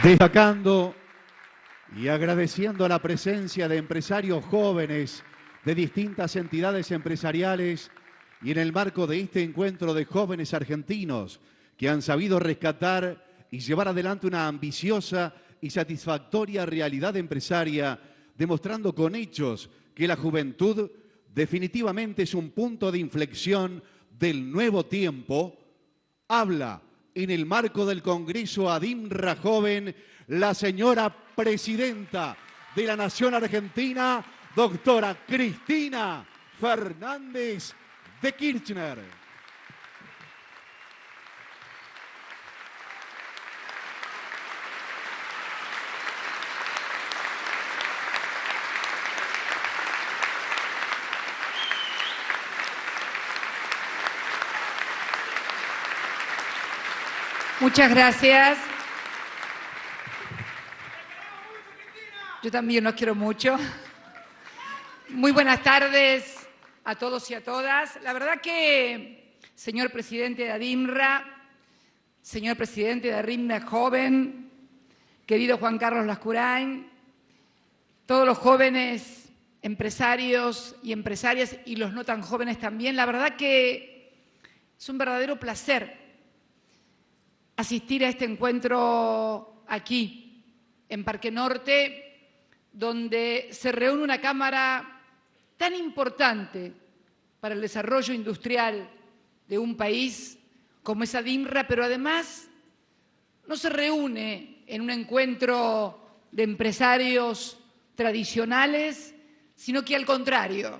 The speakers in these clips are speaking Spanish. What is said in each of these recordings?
Destacando y agradeciendo la presencia de empresarios jóvenes de distintas entidades empresariales y en el marco de este encuentro de jóvenes argentinos que han sabido rescatar y llevar adelante una ambiciosa y satisfactoria realidad empresaria, demostrando con hechos que la juventud definitivamente es un punto de inflexión del nuevo tiempo, habla en el marco del Congreso ADIMRA Joven la señora presidenta de la Nación Argentina, doctora Cristina Fernández de Kirchner. Muchas gracias. Yo también los quiero mucho. Muy buenas tardes a todos y a todas. La verdad que, señor presidente de ADIMRA, señor presidente de ADIMRA Joven, querido Juan Carlos Lascurain, todos los jóvenes empresarios y empresarias y los no tan jóvenes también, la verdad que es un verdadero placer asistir a este encuentro aquí, en Parque Norte, donde se reúne una cámara tan importante para el desarrollo industrial de un país como es ADIMRA, pero además no se reúne en un encuentro de empresarios tradicionales, sino que al contrario,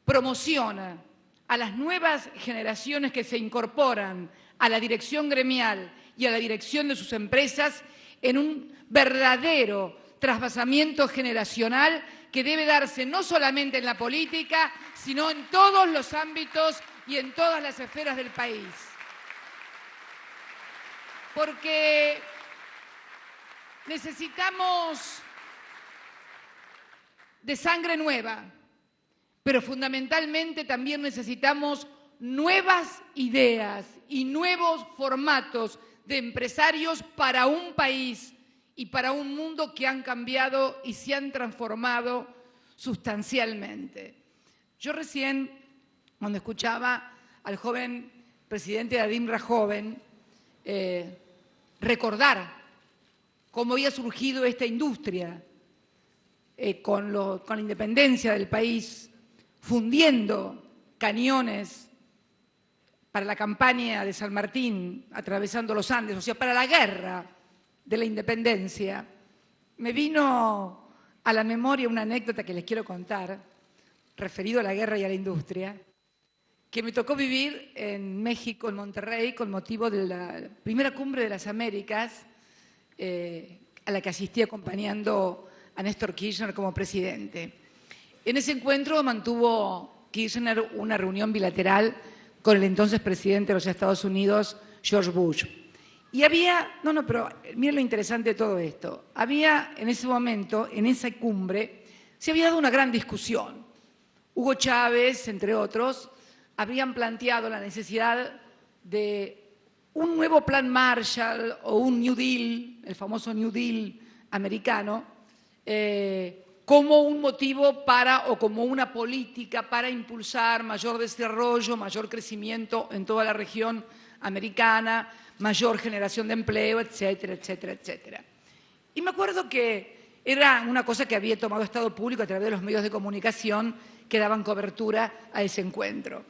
promociona a las nuevas generaciones que se incorporan a la dirección gremial y a la dirección de sus empresas en un verdadero trasvasamiento generacional que debe darse no solamente en la política, sino en todos los ámbitos y en todas las esferas del país. Porque necesitamos de sangre nueva, pero fundamentalmente también necesitamos nuevas ideas y nuevos formatos de empresarios para un país y para un mundo que han cambiado y se han transformado sustancialmente. Yo recién, cuando escuchaba al joven presidente de ADIMRA Joven, recordar cómo había surgido esta industria con la independencia del país, fundiendo cañones para la campaña de San Martín, atravesando los Andes, o sea, para la guerra de la independencia, me vino a la memoria una anécdota que les quiero contar, referido a la guerra y a la industria, que me tocó vivir en México, en Monterrey, con motivo de la primera cumbre de las Américas, a la que asistí acompañando a Néstor Kirchner como presidente. En ese encuentro mantuvo Kirchner una reunión bilateral con el entonces presidente de los Estados Unidos, George Bush. Y había, pero miren lo interesante de todo esto, había en ese momento, en esa cumbre, se había dado una gran discusión. Hugo Chávez, entre otros, habían planteado la necesidad de un nuevo plan Marshall o un New Deal, el famoso New Deal americano, como un motivo para o como una política para impulsar mayor desarrollo, mayor crecimiento en toda la región americana, mayor generación de empleo, etcétera, etcétera, etcétera. Y me acuerdo que era una cosa que había tomado Estado Público a través de los medios de comunicación que daban cobertura a ese encuentro.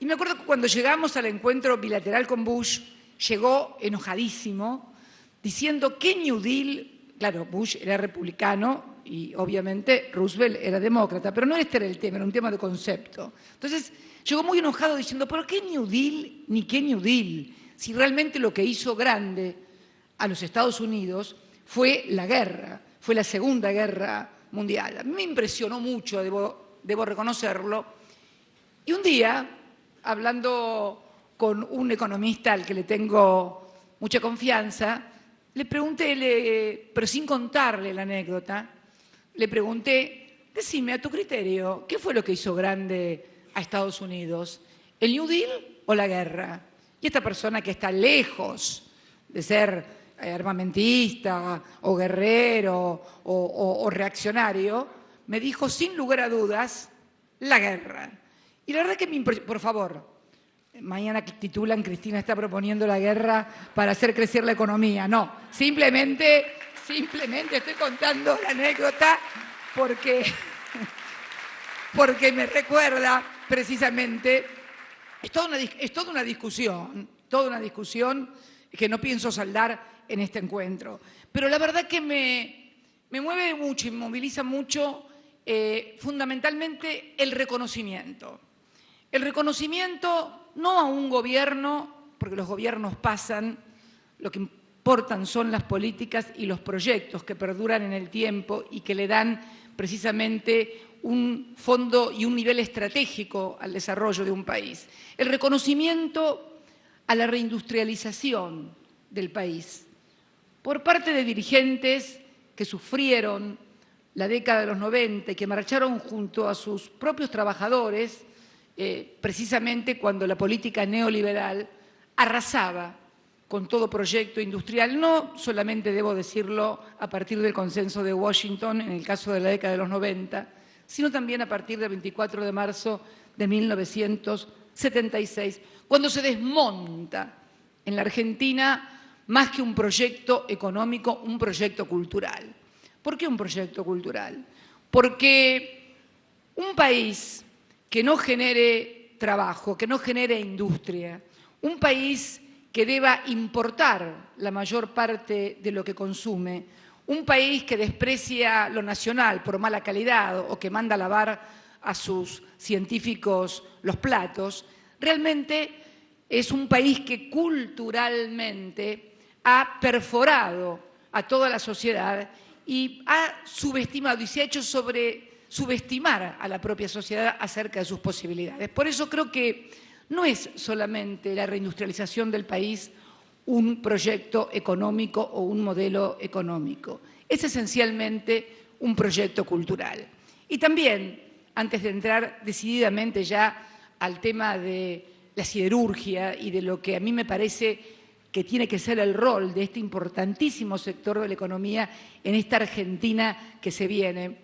Y me acuerdo que cuando llegamos al encuentro bilateral con Bush, llegó enojadísimo, diciendo que New Deal, claro, Bush era republicano y obviamente Roosevelt era demócrata, pero no este era el tema, era un tema de concepto. Entonces llegó muy enojado diciendo, ¿pero qué New Deal ni qué New Deal? Si realmente lo que hizo grande a los Estados Unidos fue la guerra, fue la Segunda Guerra Mundial. A mí me impresionó mucho, debo reconocerlo. Y un día, hablando con un economista al que le tengo mucha confianza, le pregunté, pero sin contarle la anécdota, le pregunté, decime a tu criterio, ¿qué fue lo que hizo grande a Estados Unidos? ¿El New Deal o la guerra? Y esta persona que está lejos de ser armamentista o guerrero o reaccionario, me dijo sin lugar a dudas la guerra. Y la verdad que por favor, mañana titulan Cristina está proponiendo la guerra para hacer crecer la economía. No, simplemente estoy contando la anécdota porque me recuerda precisamente, es toda una discusión que no pienso saldar en este encuentro. Pero la verdad que me mueve mucho y me moviliza mucho fundamentalmente el reconocimiento. El reconocimiento no a un gobierno, porque los gobiernos pasan, lo que importan son las políticas y los proyectos que perduran en el tiempo y que le dan precisamente un fondo y un nivel estratégico al desarrollo de un país. El reconocimiento a la reindustrialización del país por parte de dirigentes que sufrieron la década de los 90 y que marcharon junto a sus propios trabajadores precisamente cuando la política neoliberal arrasaba con todo proyecto industrial, no solamente, debo decirlo, a partir del consenso de Washington, en el caso de la década de los 90, sino también a partir del 24 de marzo de 1976, cuando se desmonta en la Argentina más que un proyecto económico, un proyecto cultural. ¿Por qué un proyecto cultural? Porque un país que no genere trabajo, que no genere industria, un país que deba importar la mayor parte de lo que consume, un país que desprecia lo nacional por mala calidad o que manda a lavar a sus científicos los platos, realmente es un país que culturalmente ha perforado a toda la sociedad y ha subestimado y se ha hecho subestimar a la propia sociedad acerca de sus posibilidades. Por eso creo que no es solamente la reindustrialización del país un proyecto económico o un modelo económico. Es esencialmente un proyecto cultural. Y también, antes de entrar decididamente ya al tema de la siderurgia y de lo que a mí me parece que tiene que ser el rol de este importantísimo sector de la economía en esta Argentina que se viene,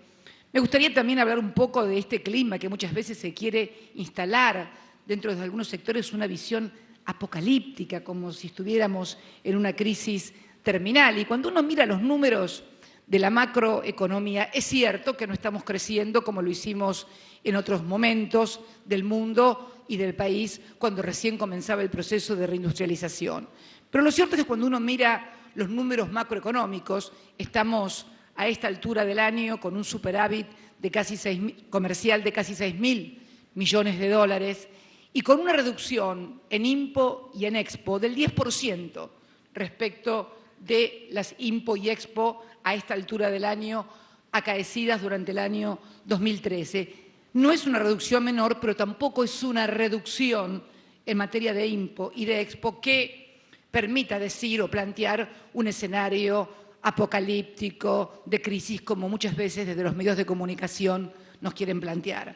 me gustaría también hablar un poco de este clima que muchas veces se quiere instalar dentro de algunos sectores, una visión apocalíptica, como si estuviéramos en una crisis terminal. Y cuando uno mira los números de la macroeconomía, es cierto que no estamos creciendo como lo hicimos en otros momentos del mundo y del país cuando recién comenzaba el proceso de reindustrialización. Pero lo cierto es que cuando uno mira los números macroeconómicos, estamos a esta altura del año con un superávit de comercial de casi 6.000 millones de dólares y con una reducción en IMPO y en EXPO del 10% respecto de las IMPO y EXPO a esta altura del año acaecidas durante el año 2013. No es una reducción menor, pero tampoco es una reducción en materia de IMPO y de EXPO que permita decir o plantear un escenario apocalíptico, de crisis, como muchas veces desde los medios de comunicación nos quieren plantear.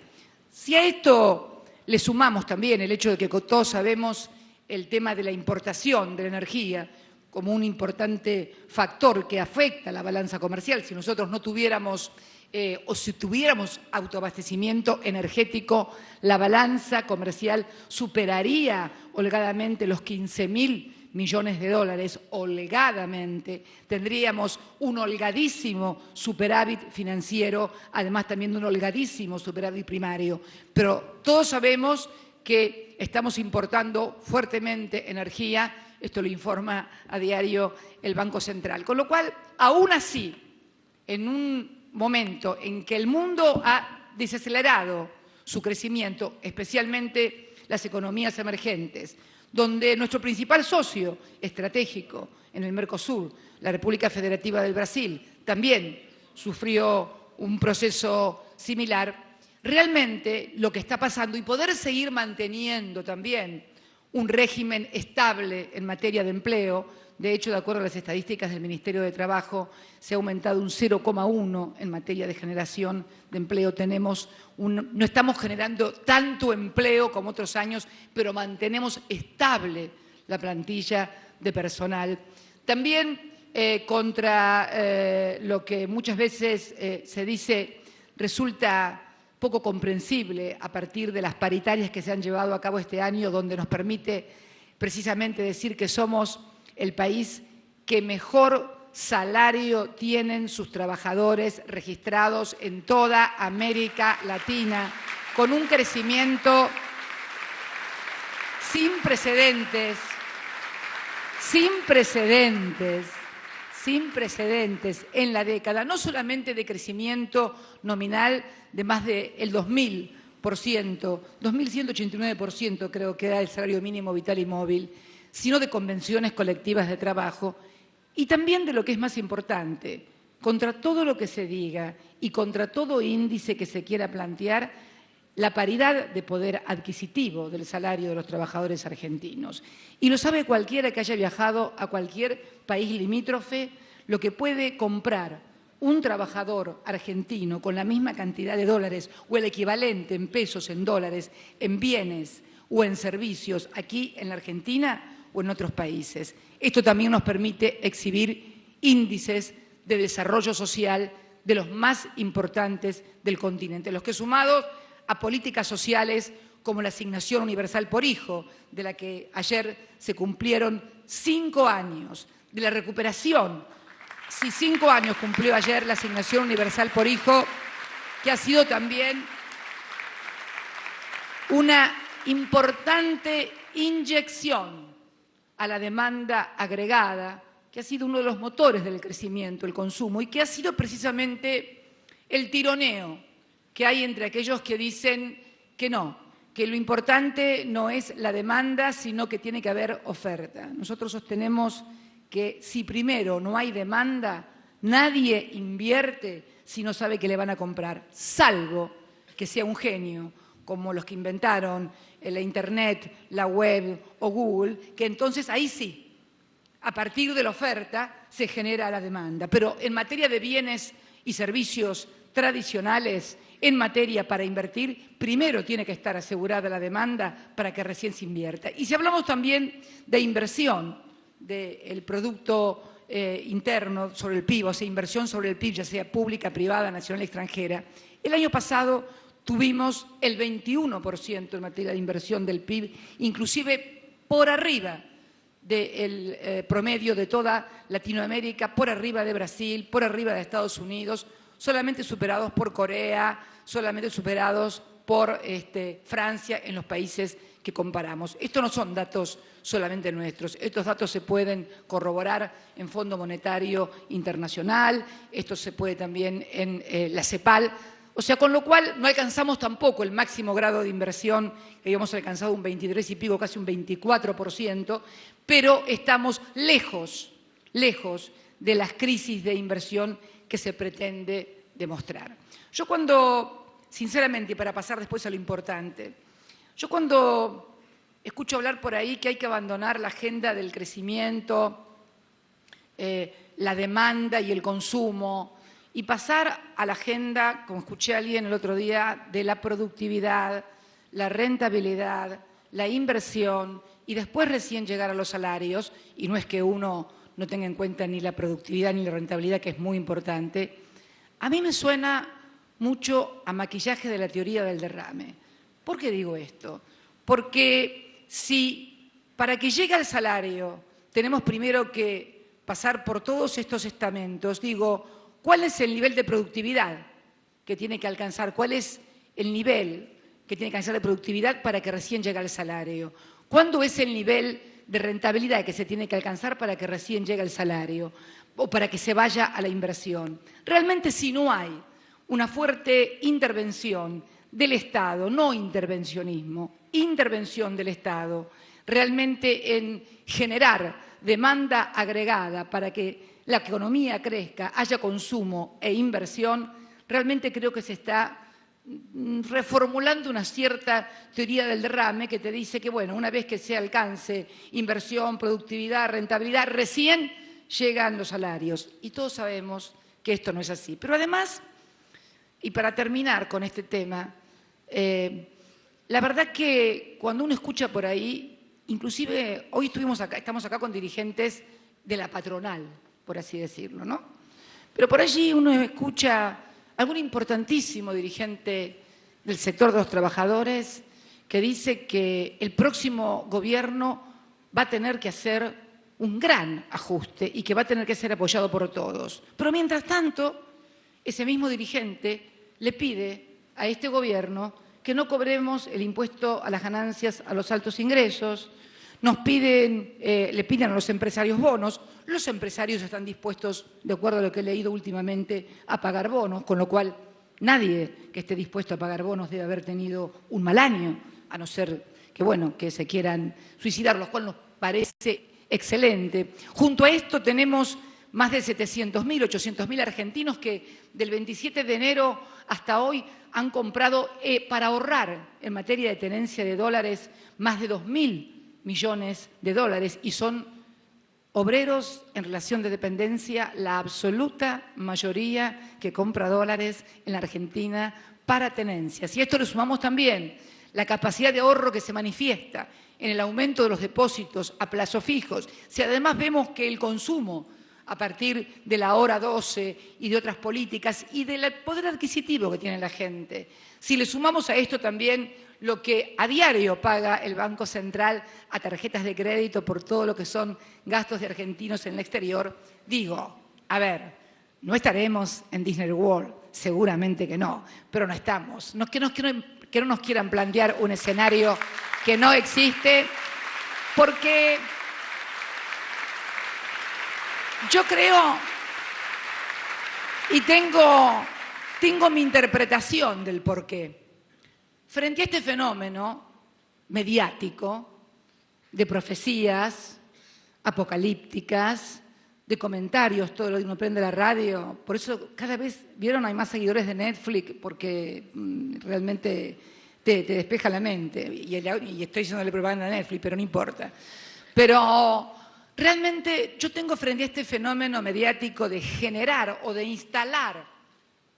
Si a esto le sumamos también el hecho de que todos sabemos el tema de la importación de la energía como un importante factor que afecta la balanza comercial, si nosotros no tuviéramos o si tuviéramos autoabastecimiento energético, la balanza comercial superaría holgadamente los 15.000 millones de dólares, holgadamente. Tendríamos un holgadísimo superávit financiero, además también de un holgadísimo superávit primario. Pero todos sabemos que estamos importando fuertemente energía, esto lo informa a diario el Banco Central. Con lo cual, aún así, en un momento en que el mundo ha desacelerado su crecimiento, especialmente las economías emergentes, donde nuestro principal socio estratégico en el Mercosur, la República Federativa del Brasil, también sufrió un proceso similar, realmente lo que está pasando y poder seguir manteniendo también un régimen estable en materia de empleo. De hecho, de acuerdo a las estadísticas del Ministerio de Trabajo, se ha aumentado un 0,1 en materia de generación de empleo. No estamos generando tanto empleo como otros años, pero mantenemos estable la plantilla de personal. También contra lo que muchas veces se dice resulta poco comprensible a partir de las paritarias que se han llevado a cabo este año, donde nos permite precisamente decir que somos el país que mejor salario tienen sus trabajadores registrados en toda América Latina, con un crecimiento sin precedentes en la década, no solamente de crecimiento nominal de más del 2000%, 2.189% creo que era el salario mínimo vital y móvil, sino de convenciones colectivas de trabajo y también de lo que es más importante, contra todo lo que se diga y contra todo índice que se quiera plantear, la paridad de poder adquisitivo del salario de los trabajadores argentinos. Y lo sabe cualquiera que haya viajado a cualquier país limítrofe, lo que puede comprar un trabajador argentino con la misma cantidad de dólares o el equivalente en pesos, en dólares, en bienes o en servicios aquí en la Argentina o en otros países. Esto también nos permite exhibir índices de desarrollo social de los más importantes del continente, los que sumados a políticas sociales como la asignación universal por hijo, de la que ayer se cumplieron 5 años, de la recuperación. Sí, 5 años cumplió ayer la asignación universal por hijo, que ha sido también una importante inyección a la demanda agregada, que ha sido uno de los motores del crecimiento, el consumo, y que ha sido precisamente el tironeo que hay entre aquellos que dicen que no, que lo importante no es la demanda, sino que tiene que haber oferta. Nosotros sostenemos que si primero no hay demanda, nadie invierte si no sabe que le van a comprar, salvo que sea un genio, como los que inventaron la Internet, la web o Google, que entonces ahí sí, a partir de la oferta se genera la demanda. Pero en materia de bienes y servicios tradicionales, en materia para invertir, primero tiene que estar asegurada la demanda para que recién se invierta. Y si hablamos también de inversión del Producto Interno sobre el PIB, o sea, inversión sobre el PIB, ya sea pública, privada, nacional, extranjera, el año pasado tuvimos el 21% en materia de inversión del PIB, inclusive por arriba del promedio de toda Latinoamérica, por arriba de Brasil, por arriba de Estados Unidos, solamente superados por Corea, solamente superados por Francia en los países que comparamos. Estos no son datos solamente nuestros, estos datos se pueden corroborar en Fondo Monetario Internacional, esto se puede también en la CEPAL, o sea, con lo cual no alcanzamos tampoco el máximo grado de inversión, que habíamos alcanzado un 23 y pico, casi un 24%, pero estamos lejos de las crisis de inversión que se pretende demostrar. Yo cuando, sinceramente, y para pasar después a lo importante, yo cuando escucho hablar por ahí que hay que abandonar la agenda del crecimiento, la demanda y el consumo, y pasar a la agenda, como escuché a alguien el otro día, de la productividad, la rentabilidad, la inversión, y después recién llegar a los salarios, y no es que uno no tenga en cuenta ni la productividad ni la rentabilidad, que es muy importante, a mí me suena mucho a maquillaje de la teoría del derrame. ¿Por qué digo esto? Porque si para que llegue al salario tenemos primero que pasar por todos estos estamentos, digo, ¿cuál es el nivel de productividad que tiene que alcanzar? ¿Cuál es el nivel que tiene que alcanzar de productividad para que recién llegue al salario? ¿Cuándo es el nivel de rentabilidad que se tiene que alcanzar para que recién llegue el salario o para que se vaya a la inversión? Realmente, si no hay una fuerte intervención del Estado, no intervencionismo, intervención del Estado, realmente en generar demanda agregada para que la economía crezca, haya consumo e inversión, realmente creo que se está reformulando una cierta teoría del derrame que te dice que, bueno, una vez que se alcance inversión, productividad, rentabilidad, recién llegan los salarios. Y todos sabemos que esto no es así. Pero además, y para terminar con este tema, la verdad que cuando uno escucha por ahí, inclusive hoy estamos acá con dirigentes de la patronal, por así decirlo, ¿no? Pero por allí uno escucha a algún importantísimo dirigente del sector de los trabajadores que dice que el próximo gobierno va a tener que hacer un gran ajuste y que va a tener que ser apoyado por todos. Pero mientras tanto, ese mismo dirigente le pide a este gobierno que no cobremos el impuesto a las ganancias a los altos ingresos, le piden a los empresarios bonos. Los empresarios están dispuestos, de acuerdo a lo que he leído últimamente, a pagar bonos, con lo cual nadie que esté dispuesto a pagar bonos debe haber tenido un mal año, a no ser que, bueno, que se quieran suicidar, lo cual nos parece excelente. Junto a esto tenemos más de 700.000, 800.000 argentinos que del 27 de enero hasta hoy han comprado para ahorrar en materia de tenencia de dólares más de 2.000 millones de dólares y son obreros en relación de dependencia, la absoluta mayoría que compra dólares en la Argentina para tenencias. Y a esto le sumamos también la capacidad de ahorro que se manifiesta en el aumento de los depósitos a plazo fijos. Si además vemos que el consumo a partir de la hora 12 y de otras políticas y del poder adquisitivo que tiene la gente, si le sumamos a esto también lo que a diario paga el Banco Central a tarjetas de crédito por todo lo que son gastos de argentinos en el exterior, digo, a ver, no estaremos en Disney World, seguramente que no, pero no estamos. Que no nos quieran plantear un escenario que no existe, porque yo creo y tengo mi interpretación del porqué. Frente a este fenómeno mediático de profecías apocalípticas, de comentarios, todo lo que uno prende la radio, por eso cada vez, ¿vieron? Hay más seguidores de Netflix porque realmente te despeja la mente. Y estoy haciéndole propaganda a Netflix, pero no importa. Pero realmente yo tengo frente a este fenómeno mediático de generar o de instalar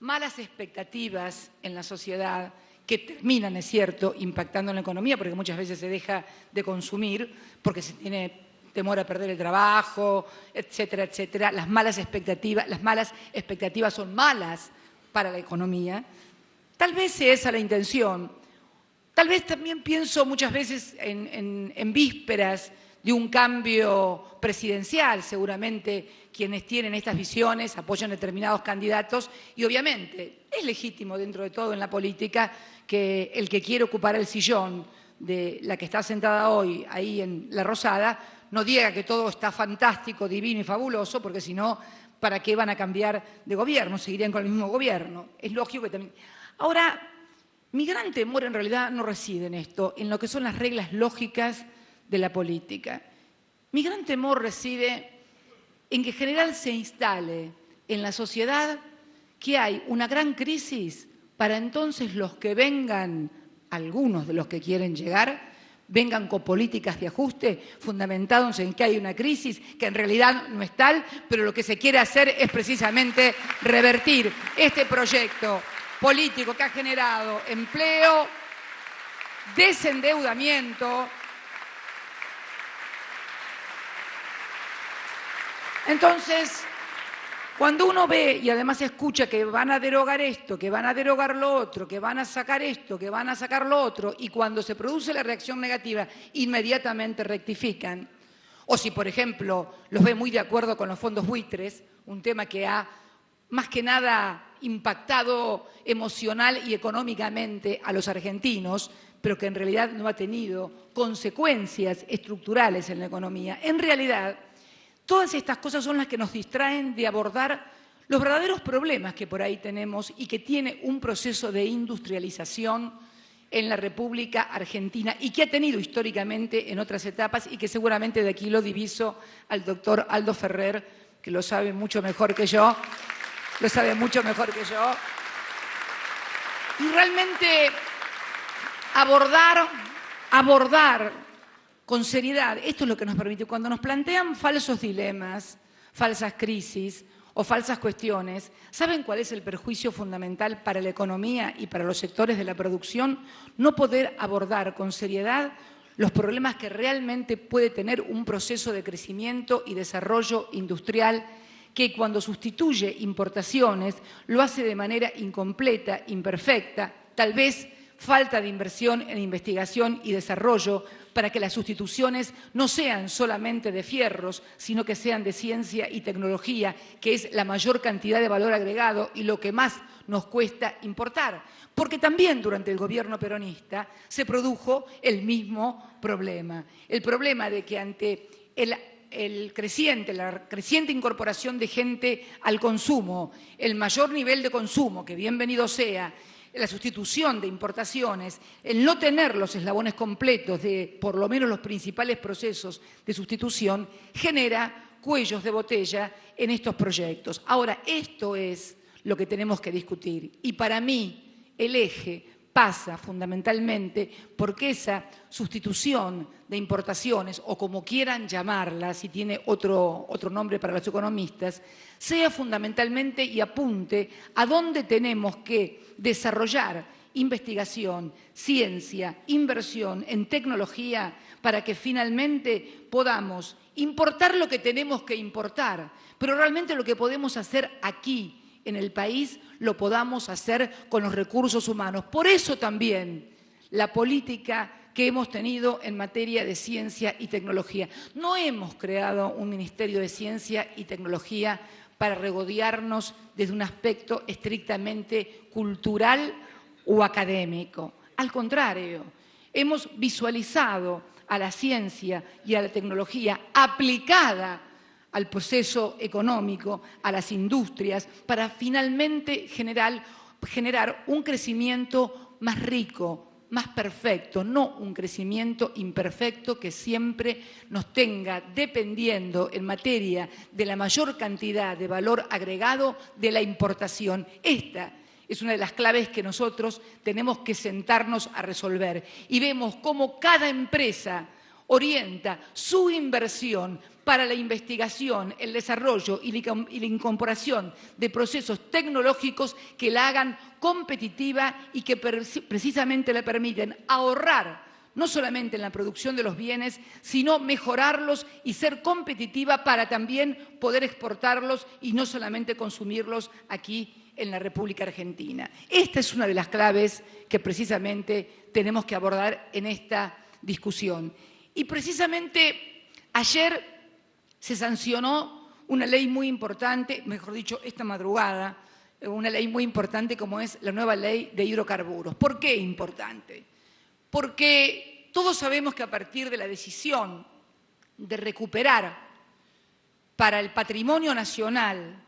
malas expectativas en la sociedad que terminan, es cierto, impactando en la economía, porque muchas veces se deja de consumir, porque se tiene temor a perder el trabajo, etcétera, etcétera. Las malas expectativas son malas para la economía. Tal vez sea esa la intención. Tal vez también pienso muchas veces en vísperas de un cambio presidencial. Seguramente quienes tienen estas visiones apoyan determinados candidatos y obviamente es legítimo dentro de todo en la política que el que quiere ocupar el sillón de la que está sentada hoy ahí en La Rosada no diga que todo está fantástico, divino y fabuloso, porque si no, ¿para qué van a cambiar de gobierno? Seguirían con el mismo gobierno. Es lógico que también. Ahora, mi gran temor en realidad no reside en esto, en lo que son las reglas lógicas de la política. Mi gran temor reside en que en general se instale en la sociedad que hay una gran crisis para entonces los que vengan, algunos de los que quieren llegar, vengan con políticas de ajuste fundamentados en que hay una crisis que en realidad no es tal, pero lo que se quiere hacer es precisamente revertir este proyecto político que ha generado empleo, desendeudamiento. Entonces, cuando uno ve y además escucha que van a derogar esto, que van a derogar lo otro, que van a sacar esto, que van a sacar lo otro, y cuando se produce la reacción negativa, inmediatamente rectifican. O si, por ejemplo, los ve muy de acuerdo con los fondos buitres, un tema que ha, más que nada, impactado emocional y económicamente a los argentinos, pero que en realidad no ha tenido consecuencias estructurales en la economía. En realidad, todas estas cosas son las que nos distraen de abordar los verdaderos problemas que por ahí tenemos y que tiene un proceso de industrialización en la República Argentina y que ha tenido históricamente en otras etapas y que seguramente de aquí lo diviso al doctor Aldo Ferrer, que lo sabe mucho mejor que yo, Y realmente abordar con seriedad, esto es lo que nos permite, cuando nos plantean falsos dilemas, falsas crisis o falsas cuestiones, ¿saben cuál es el perjuicio fundamental para la economía y para los sectores de la producción? No poder abordar con seriedad los problemas que realmente puede tener un proceso de crecimiento y desarrollo industrial que cuando sustituye importaciones lo hace de manera incompleta, imperfecta, tal vez falta de inversión en investigación y desarrollo para que las sustituciones no sean solamente de fierros, sino que sean de ciencia y tecnología, que es la mayor cantidad de valor agregado y lo que más nos cuesta importar. Porque también durante el gobierno peronista se produjo el mismo problema. El problema de que ante la creciente incorporación de gente al consumo, el mayor nivel de consumo, que bienvenido sea, la sustitución de importaciones, el no tener los eslabones completos de por lo menos los principales procesos de sustitución, genera cuellos de botella en estos proyectos. Ahora, esto es lo que tenemos que discutir. Y para mí, el eje pasa fundamentalmente porque esa sustitución de importaciones, o como quieran llamarla, si tiene otro nombre para los economistas, sea fundamentalmente y apunte a dónde tenemos que desarrollar investigación, ciencia, inversión en tecnología para que finalmente podamos importar lo que tenemos que importar, pero realmente lo que podemos hacer aquí en el país lo podamos hacer con los recursos humanos. Por eso también la política que hemos tenido en materia de ciencia y tecnología. No hemos creado un Ministerio de Ciencia y Tecnología para regodearnos desde un aspecto estrictamente cultural o académico. Al contrario, hemos visualizado a la ciencia y a la tecnología aplicada al proceso económico, a las industrias, para finalmente generar un crecimiento más rico, más perfecto, no un crecimiento imperfecto que siempre nos tenga dependiendo en materia de la mayor cantidad de valor agregado de la importación. Esta es una de las claves que nosotros tenemos que sentarnos a resolver. Y vemos cómo cada empresa orienta su inversión para la investigación, el desarrollo y la incorporación de procesos tecnológicos que la hagan competitiva y que precisamente le permiten ahorrar no solamente en la producción de los bienes, sino mejorarlos y ser competitiva para también poder exportarlos y no solamente consumirlos aquí en la República Argentina. Esta es una de las claves que precisamente tenemos que abordar en esta discusión. Y precisamente ayer se sancionó una ley muy importante, mejor dicho, esta madrugada, una ley muy importante como es la nueva ley de hidrocarburos. ¿Por qué importante? Porque todos sabemos que a partir de la decisión de recuperar para el patrimonio nacional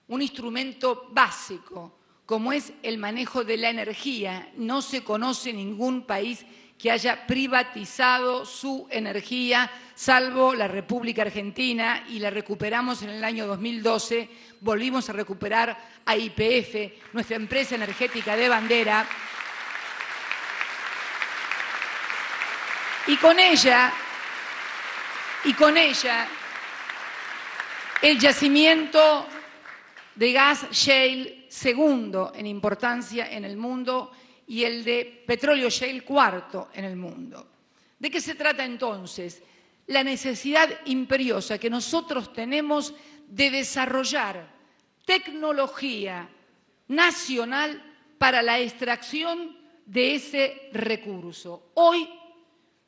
un instrumento básico como es el manejo de la energía, no se conoce ningún país que haya privatizado su energía, salvo la República Argentina, y la recuperamos en el año 2012, volvimos a recuperar a YPF, nuestra empresa energética de bandera, y con ella el yacimiento de gas shale segundo en importancia en el mundo y el de petróleo shale cuarto en el mundo. ¿De qué se trata entonces? La necesidad imperiosa que nosotros tenemos de desarrollar tecnología nacional para la extracción de ese recurso. Hoy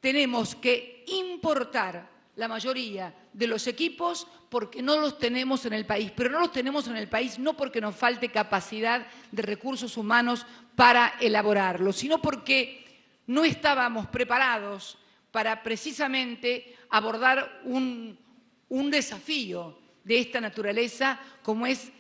tenemos que importar la mayoría de los equipos porque no los tenemos en el país, pero no los tenemos en el país no porque nos falte capacidad de recursos humanos para elaborarlos, sino porque no estábamos preparados para precisamente abordar un desafío de esta naturaleza como es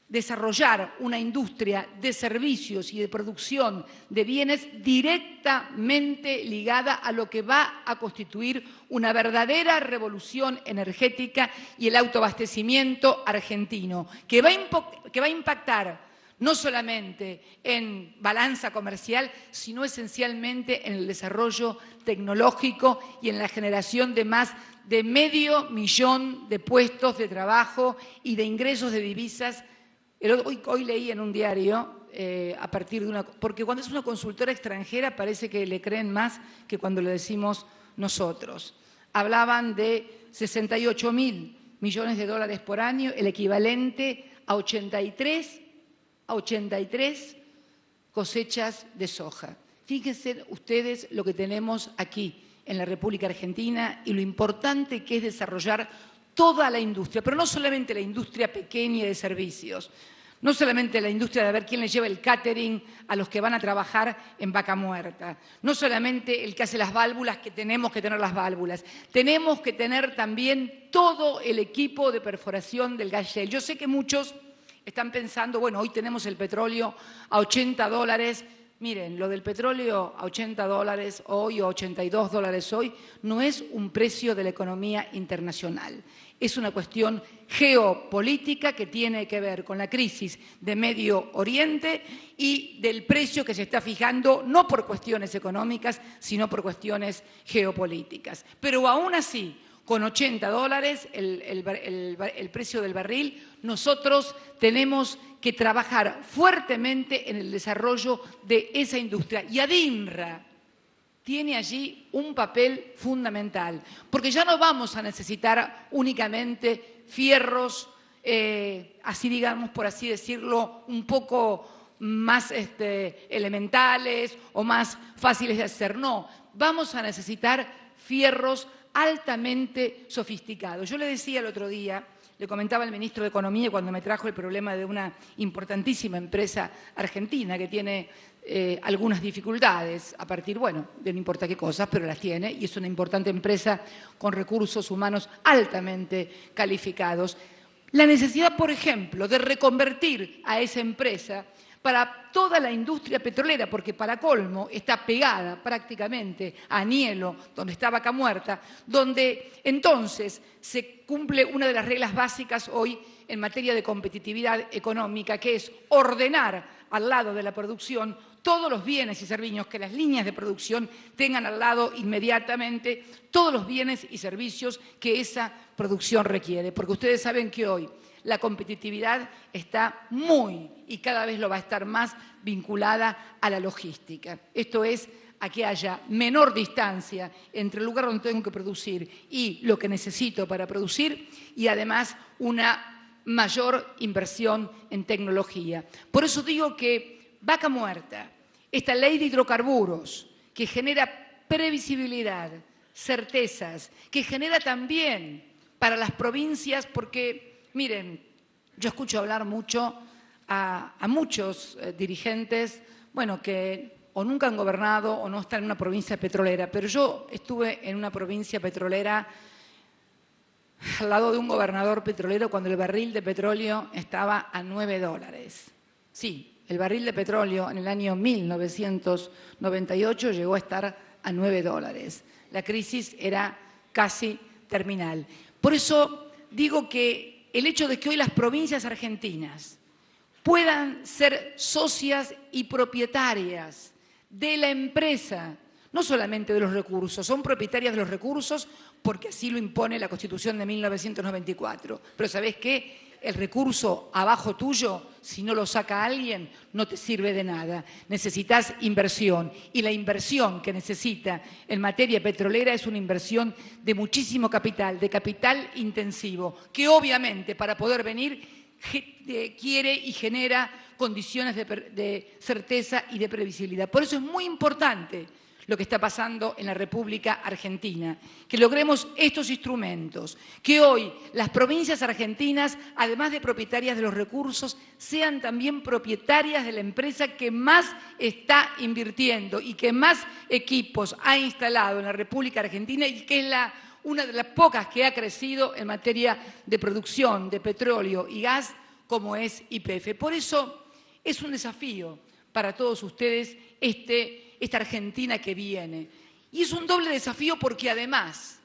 desarrollar una industria de servicios y de producción de bienes directamente ligada a lo que va a constituir una verdadera revolución energética y el autoabastecimiento argentino, que va a impactar no solamente en balanza comercial, sino esencialmente en el desarrollo tecnológico y en la generación de más de 500.000 de puestos de trabajo y de ingresos de divisas. Hoy leí en un diario, porque cuando es una consultora extranjera parece que le creen más que cuando le decimos nosotros. Hablaban de 68.000 millones de dólares por año, el equivalente a 83 cosechas de soja. Fíjense ustedes lo que tenemos aquí en la República Argentina y lo importante que es desarrollar toda la industria, pero no solamente la industria pequeña de servicios, no solamente la industria de ver quién le lleva el catering a los que van a trabajar en Vaca Muerta, no solamente el que hace las válvulas, que tenemos que tener las válvulas, tenemos que tener también todo el equipo de perforación del gas shale. Yo sé que muchos están pensando, bueno, hoy tenemos el petróleo a $80. Miren, lo del petróleo a $80 hoy o $82 hoy no es un precio de la economía internacional. Es una cuestión geopolítica que tiene que ver con la crisis de Medio Oriente y del precio que se está fijando no por cuestiones económicas, sino por cuestiones geopolíticas. Pero aún así, con $80 el precio del barril, nosotros tenemos que trabajar fuertemente en el desarrollo de esa industria. Y ADINRA tiene allí un papel fundamental, porque ya no vamos a necesitar únicamente fierros, así digamos, por así decirlo, un poco más elementales o más fáciles de hacer. No, vamos a necesitar fierros altamente sofisticados. Yo le decía el otro día, le comentaba al ministro de Economía cuando me trajo el problema de una importantísima empresa argentina que tiene algunas dificultades a partir, bueno, de no importa qué cosas, pero las tiene, y es una importante empresa con recursos humanos altamente calificados. La necesidad, por ejemplo, de reconvertir a esa empresa para toda la industria petrolera, porque para colmo está pegada prácticamente a Anielo, donde está Vaca Muerta, donde entonces se cumple una de las reglas básicas hoy en materia de competitividad económica, que es ordenar al lado de la producción todos los bienes y servicios, que las líneas de producción tengan al lado inmediatamente todos los bienes y servicios que esa producción requiere. Porque ustedes saben que hoy la competitividad está muy, y cada vez lo va a estar más, vinculada a la logística. Esto es, a que haya menor distancia entre el lugar donde tengo que producir y lo que necesito para producir, y además una mayor inversión en tecnología. Por eso digo que Vaca Muerta, esta ley de hidrocarburos, que genera previsibilidad, certezas, que genera también para las provincias, porque miren, yo escucho hablar mucho a muchos dirigentes, bueno, que o nunca han gobernado o no están en una provincia petrolera, pero yo estuve en una provincia petrolera al lado de un gobernador petrolero cuando el barril de petróleo estaba a $9. Sí, el barril de petróleo en el año 1998 llegó a estar a $9. La crisis era casi terminal. Por eso digo que el hecho de que hoy las provincias argentinas puedan ser socias y propietarias de la empresa, no solamente de los recursos, son propietarias de los recursos porque así lo impone la Constitución de 1994. Pero ¿sabés qué? El recurso abajo tuyo, si no lo saca alguien, no te sirve de nada. Necesitas inversión, y la inversión que necesita en materia petrolera es una inversión de muchísimo capital, de capital intensivo, que obviamente para poder venir quiere y genera condiciones de certeza y de previsibilidad. Por eso es muy importante lo que está pasando en la República Argentina, que logremos estos instrumentos, que hoy las provincias argentinas, además de propietarias de los recursos, sean también propietarias de la empresa que más está invirtiendo y que más equipos ha instalado en la República Argentina y que es una de las pocas que ha crecido en materia de producción de petróleo y gas, como es YPF. Por eso es un desafío para todos ustedes esta Argentina que viene. Y es un doble desafío porque además,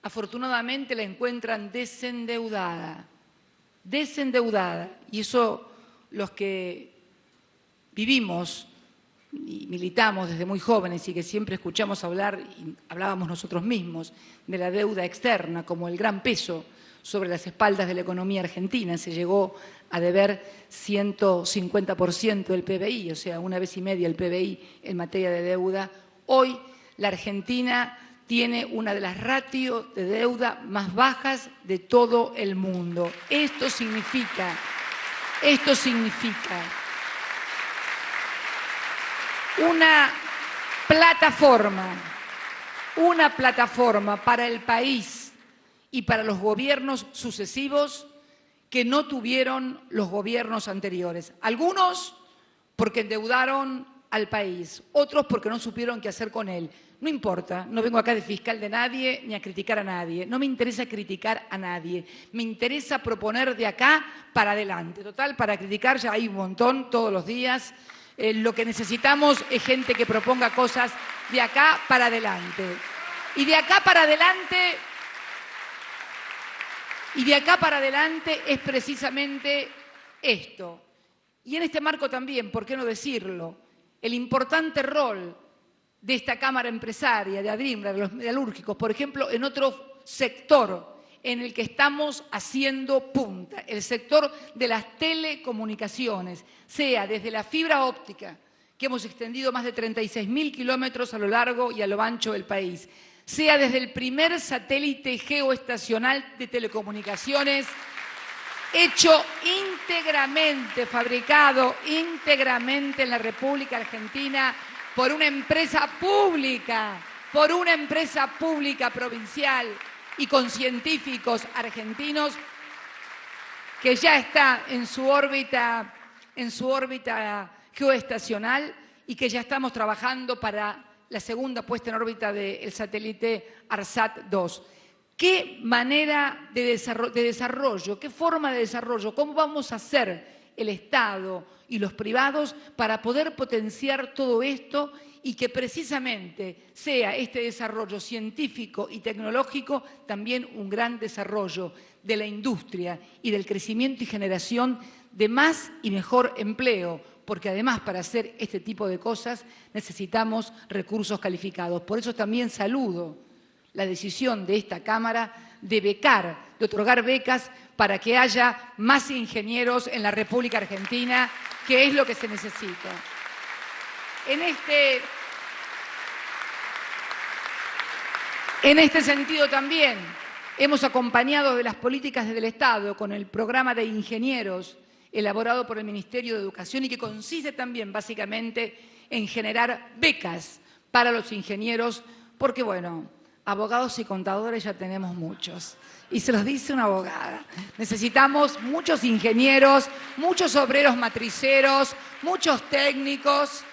afortunadamente, la encuentran desendeudada. Y eso los que vivimos y militamos desde muy jóvenes y que siempre escuchamos hablar, y hablábamos nosotros mismos, de la deuda externa como el gran peso sobre las espaldas de la economía argentina. Se llegó a deber 150% del PBI, o sea, 1,5 veces el PBI en materia de deuda. Hoy la Argentina tiene una de las ratios de deuda más bajas de todo el mundo. Esto significa una plataforma para el país y para los gobiernos sucesivos que no tuvieron los gobiernos anteriores. Algunos porque endeudaron al país, otros porque no supieron qué hacer con él. No importa, no vengo acá de fiscal de nadie ni a criticar a nadie. No me interesa criticar a nadie. Me interesa proponer de acá para adelante. Total, para criticar ya hay un montón todos los días. Lo que necesitamos es gente que proponga cosas de acá para adelante. Y de acá para adelante es precisamente esto. Y en este marco también, ¿por qué no decirlo? El importante rol de esta Cámara Empresaria, de ADRIMBA, de los metalúrgicos, por ejemplo, en otro sector en el que estamos haciendo punta, el sector de las telecomunicaciones, sea desde la fibra óptica, que hemos extendido más de 36.000 kilómetros a lo largo y a lo ancho del país, sea desde el primer satélite geoestacional de telecomunicaciones, hecho íntegramente, fabricado íntegramente en la República Argentina por una empresa pública provincial y con científicos argentinos que ya está en su órbita geoestacional y que ya estamos trabajando para la segunda puesta en órbita del satélite ARSAT-2. ¿Qué manera de desarrollo, qué forma de desarrollo, cómo vamos a hacer el Estado y los privados para poder potenciar todo esto y que precisamente sea este desarrollo científico y tecnológico también un gran desarrollo de la industria y del crecimiento y generación de más y mejor empleo? Porque además para hacer este tipo de cosas necesitamos recursos calificados. Por eso también saludo la decisión de esta Cámara de becar, de otorgar becas para que haya más ingenieros en la República Argentina, que es lo que se necesita. En este sentido también hemos acompañado de las políticas del Estado con el programa de ingenieros elaborado por el Ministerio de Educación y que consiste también básicamente en generar becas para los ingenieros, porque bueno, abogados y contadores ya tenemos muchos. Y se los dice una abogada. Necesitamos muchos ingenieros, muchos obreros matriceros, muchos técnicos.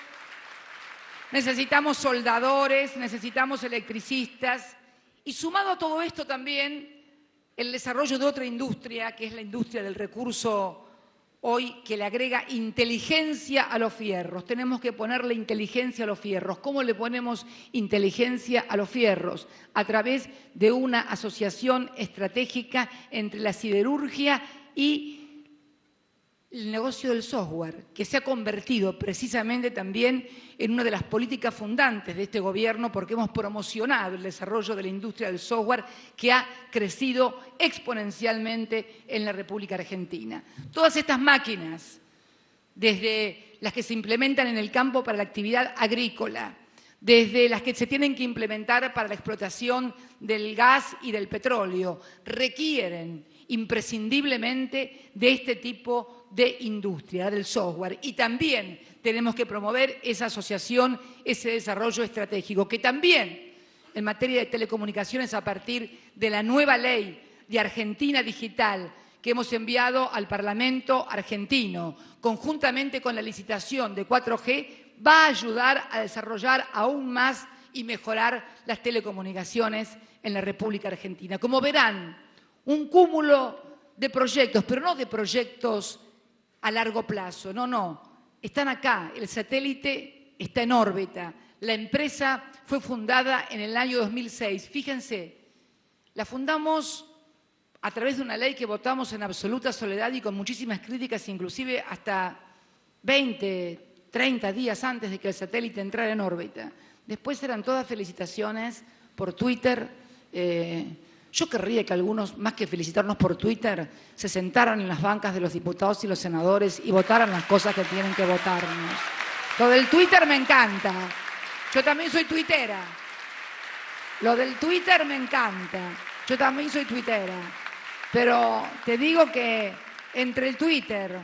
Necesitamos soldadores, necesitamos electricistas. Y sumado a todo esto también el desarrollo de otra industria, que es la industria del recurso hoy, que le agrega inteligencia a los fierros. Tenemos que ponerle inteligencia a los fierros. ¿Cómo le ponemos inteligencia a los fierros? A través de una asociación estratégica entre la siderurgia y el negocio del software, que se ha convertido precisamente también en una de las políticas fundantes de este gobierno, porque hemos promocionado el desarrollo de la industria del software que ha crecido exponencialmente en la República Argentina. Todas estas máquinas, desde las que se implementan en el campo para la actividad agrícola, desde las que se tienen que implementar para la explotación del gas y del petróleo, requieren imprescindiblemente de este tipo de industria, del software. Y también tenemos que promover esa asociación, ese desarrollo estratégico, que también en materia de telecomunicaciones, a partir de la nueva ley de Argentina Digital que hemos enviado al Parlamento argentino, conjuntamente con la licitación de 4G, va a ayudar a desarrollar aún más y mejorar las telecomunicaciones en la República Argentina. Como verán, un cúmulo de proyectos, pero no de proyectos a largo plazo, no. Están acá, el satélite está en órbita. La empresa fue fundada en el año 2006. Fíjense, la fundamos a través de una ley que votamos en absoluta soledad y con muchísimas críticas, inclusive hasta 20, 30 días antes de que el satélite entrara en órbita. Después eran todas felicitaciones por Twitter. Yo querría que algunos, más que felicitarnos por Twitter, se sentaran en las bancas de los diputados y los senadores y votaran las cosas que tienen que votarnos. Lo del Twitter me encanta. Yo también soy tuitera. Lo del Twitter me encanta. Yo también soy tuitera. Pero te digo que entre el Twitter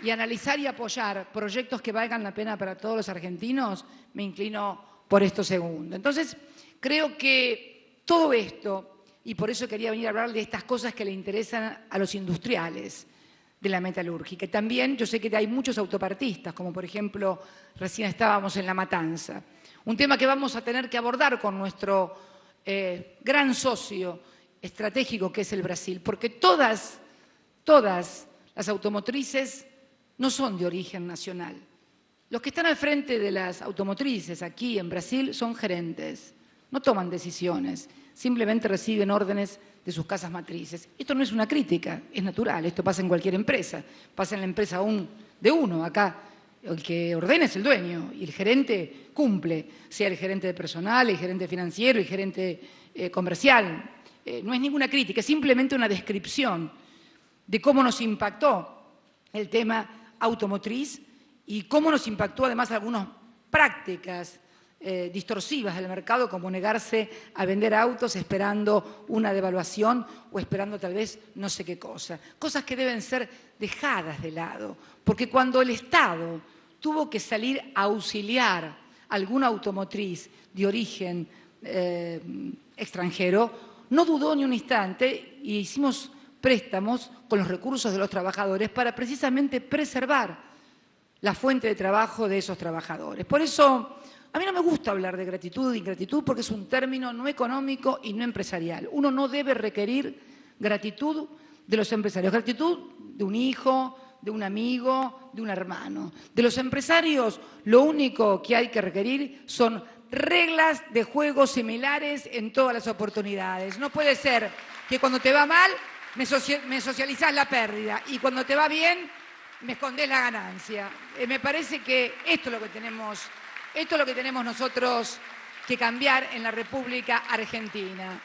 y analizar y apoyar proyectos que valgan la pena para todos los argentinos, me inclino por esto segundo. Entonces, creo que todo esto, y por eso quería venir a hablar de estas cosas que le interesan a los industriales de la metalúrgica. También yo sé que hay muchos autopartistas, como por ejemplo, recién estábamos en La Matanza. Un tema que vamos a tener que abordar con nuestro gran socio estratégico que es el Brasil, porque todas las automotrices no son de origen nacional. Los que están al frente de las automotrices aquí en Brasil son gerentes, no toman decisiones, simplemente reciben órdenes de sus casas matrices. Esto no es una crítica, es natural, esto pasa en cualquier empresa, pasa en la empresa de uno, acá el que ordena es el dueño y el gerente cumple, sea el gerente de personal, el gerente financiero, el gerente comercial. No es ninguna crítica, es simplemente una descripción de cómo nos impactó el tema automotriz y cómo nos impactó además algunas prácticas distorsivas del mercado, como negarse a vender autos esperando una devaluación o esperando tal vez no sé qué cosa. Cosas que deben ser dejadas de lado, porque cuando el Estado tuvo que salir a auxiliar alguna automotriz de origen extranjero, no dudó ni un instante y hicimos préstamos con los recursos de los trabajadores para precisamente preservar la fuente de trabajo de esos trabajadores. Por eso, a mí no me gusta hablar de gratitud e ingratitud porque es un término no económico y no empresarial. Uno no debe requerir gratitud de los empresarios, gratitud de un hijo, de un amigo, de un hermano. De los empresarios, lo único que hay que requerir son reglas de juego similares en todas las oportunidades. No puede ser que cuando te va mal me socializás la pérdida y cuando te va bien me escondés la ganancia. Me parece que esto es lo que tenemos nosotros que cambiar en la República Argentina.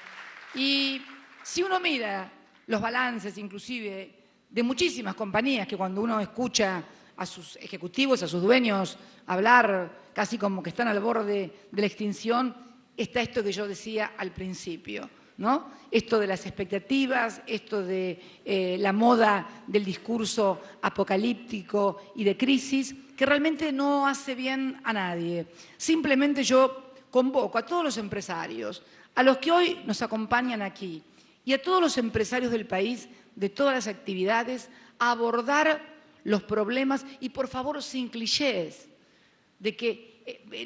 Y si uno mira los balances inclusive de muchísimas compañías que cuando uno escucha a sus ejecutivos, a sus dueños hablar casi como que están al borde de la extinción, está esto que yo decía al principio, ¿no? Esto de las expectativas, esto de la moda del discurso apocalíptico y de crisis, que realmente no hace bien a nadie. Simplemente yo convoco a todos los empresarios, a los que hoy nos acompañan aquí, y a todos los empresarios del país, de todas las actividades, a abordar los problemas y, por favor, sin clichés, de que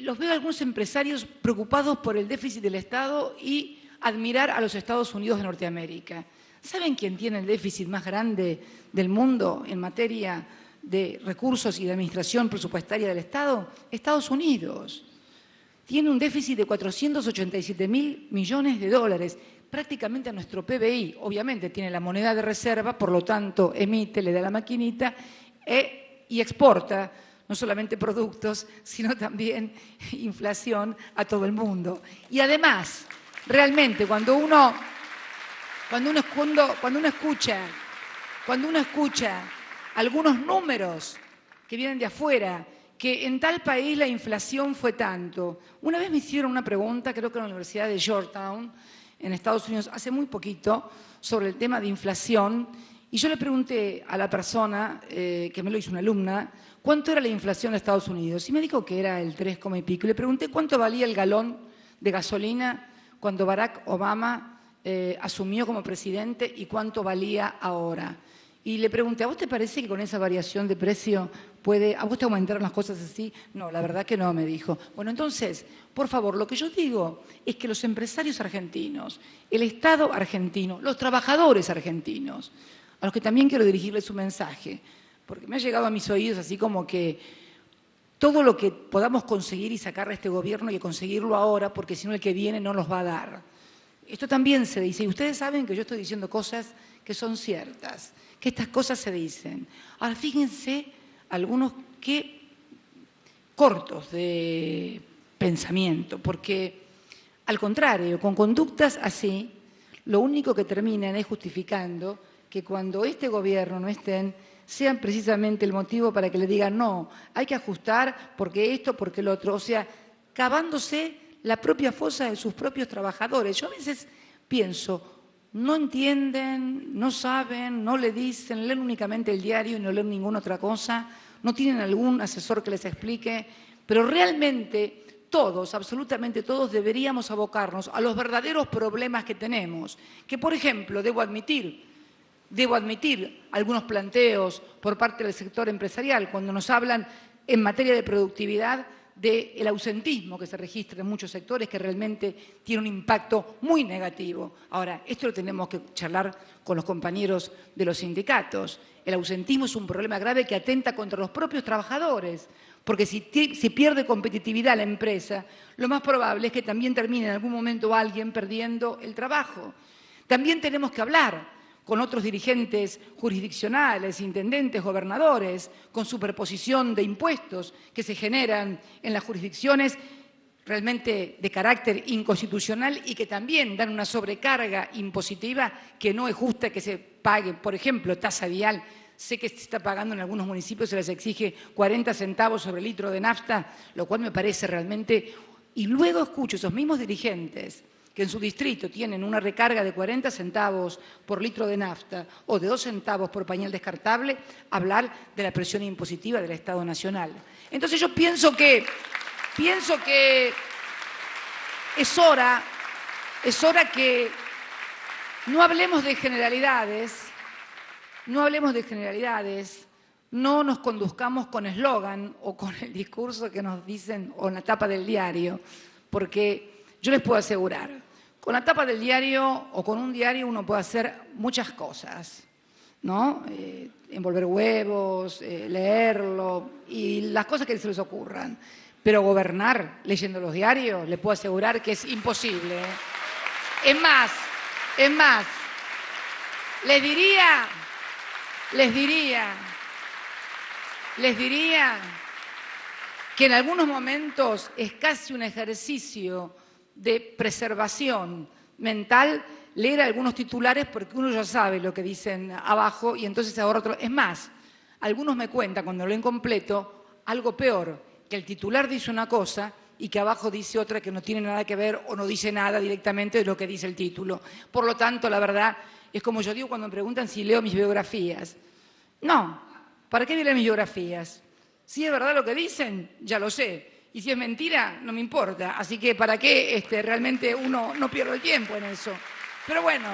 los veo a algunos empresarios preocupados por el déficit del Estado y admirar a los Estados Unidos de Norteamérica. ¿Saben quién tiene el déficit más grande del mundo en materia de recursos y de administración presupuestaria del Estado? Estados Unidos. Tiene un déficit de 487.000 millones de dólares, prácticamente a nuestro PBI. Obviamente tiene la moneda de reserva, por lo tanto emite, le da la maquinita y exporta no solamente productos, sino también inflación a todo el mundo. Y además, realmente, cuando uno escucha algunos números que vienen de afuera, que en tal país la inflación fue tanto. Una vez me hicieron una pregunta, creo que en la Universidad de Georgetown, en Estados Unidos, hace muy poquito, sobre el tema de inflación, y yo le pregunté a la persona, que me lo hizo una alumna, ¿cuánto era la inflación de Estados Unidos? Y me dijo que era el 3, y pico. Y le pregunté cuánto valía el galón de gasolina cuando Barack Obama asumió como presidente y cuánto valía ahora. Y le pregunté, ¿a vos te parece que con esa variación de precio a vos te aumentaron las cosas así? No, la verdad que no, me dijo. Bueno, entonces, por favor, lo que yo digo es que los empresarios argentinos, el Estado argentino, los trabajadores argentinos, a los que también quiero dirigirles un mensaje, porque me ha llegado a mis oídos así como que todo lo que podamos conseguir y sacar de este gobierno hay que conseguirlo ahora, porque si no el que viene no los va a dar. Esto también se dice, y ustedes saben que yo estoy diciendo cosas que son ciertas, que estas cosas se dicen. Ahora, fíjense algunos cortos de pensamiento, porque al contrario, con conductas así, lo único que terminan es justificando que cuando este gobierno no estén, sean precisamente el motivo para que le digan no, hay que ajustar porque esto, porque lo otro, o sea, cavándose la propia fosa de sus propios trabajadores. Yo a veces pienso, no entienden, no saben, no le dicen, leen únicamente el diario y no leen ninguna otra cosa, no tienen algún asesor que les explique, pero realmente todos, absolutamente todos, deberíamos abocarnos a los verdaderos problemas que tenemos, que por ejemplo, debo admitir algunos planteos por parte del sector empresarial cuando nos hablan en materia de productividad del ausentismo que se registra en muchos sectores que realmente tiene un impacto muy negativo. Ahora, esto lo tenemos que charlar con los compañeros de los sindicatos. El ausentismo es un problema grave que atenta contra los propios trabajadores, porque si pierde competitividad la empresa, lo más probable es que también termine en algún momento alguien perdiendo el trabajo. También tenemos que hablar con otros dirigentes jurisdiccionales, intendentes, gobernadores, con superposición de impuestos que se generan en las jurisdicciones realmente de carácter inconstitucional y que también dan una sobrecarga impositiva que no es justa que se pague. Por ejemplo, tasa vial. Sé que se está pagando en algunos municipios, se les exige 40 centavos sobre el litro de nafta, lo cual me parece realmente... Y luego escucho esos mismos dirigentes que en su distrito tienen una recarga de 40 centavos por litro de nafta o de 2 centavos por pañal descartable, hablar de la presión impositiva del Estado Nacional. Entonces yo pienso que es hora que no hablemos de generalidades, no nos conduzcamos con eslogan o con el discurso que nos dicen o en la tapa del diario, porque yo les puedo asegurar, con la tapa del diario o con un diario uno puede hacer muchas cosas, ¿no? Envolver huevos, leerlo y las cosas que se les ocurran. Pero gobernar leyendo los diarios, les puedo asegurar que es imposible, ¿eh? Es más, les diría que en algunos momentos es casi un ejercicio de preservación mental leer algunos titulares porque uno ya sabe lo que dicen abajo y entonces ahorra otro. Es más, algunos me cuentan cuando lo leen completo algo peor, que el titular dice una cosa y que abajo dice otra que no tiene nada que ver o no dice nada directamente de lo que dice el título. Por lo tanto, la verdad, es como yo digo cuando me preguntan si leo mis biografías. No, ¿para qué leer mis biografías? Si es verdad lo que dicen, ya lo sé. Y si es mentira, no me importa. Así que ¿para qué realmente uno no pierde el tiempo en eso? Pero bueno,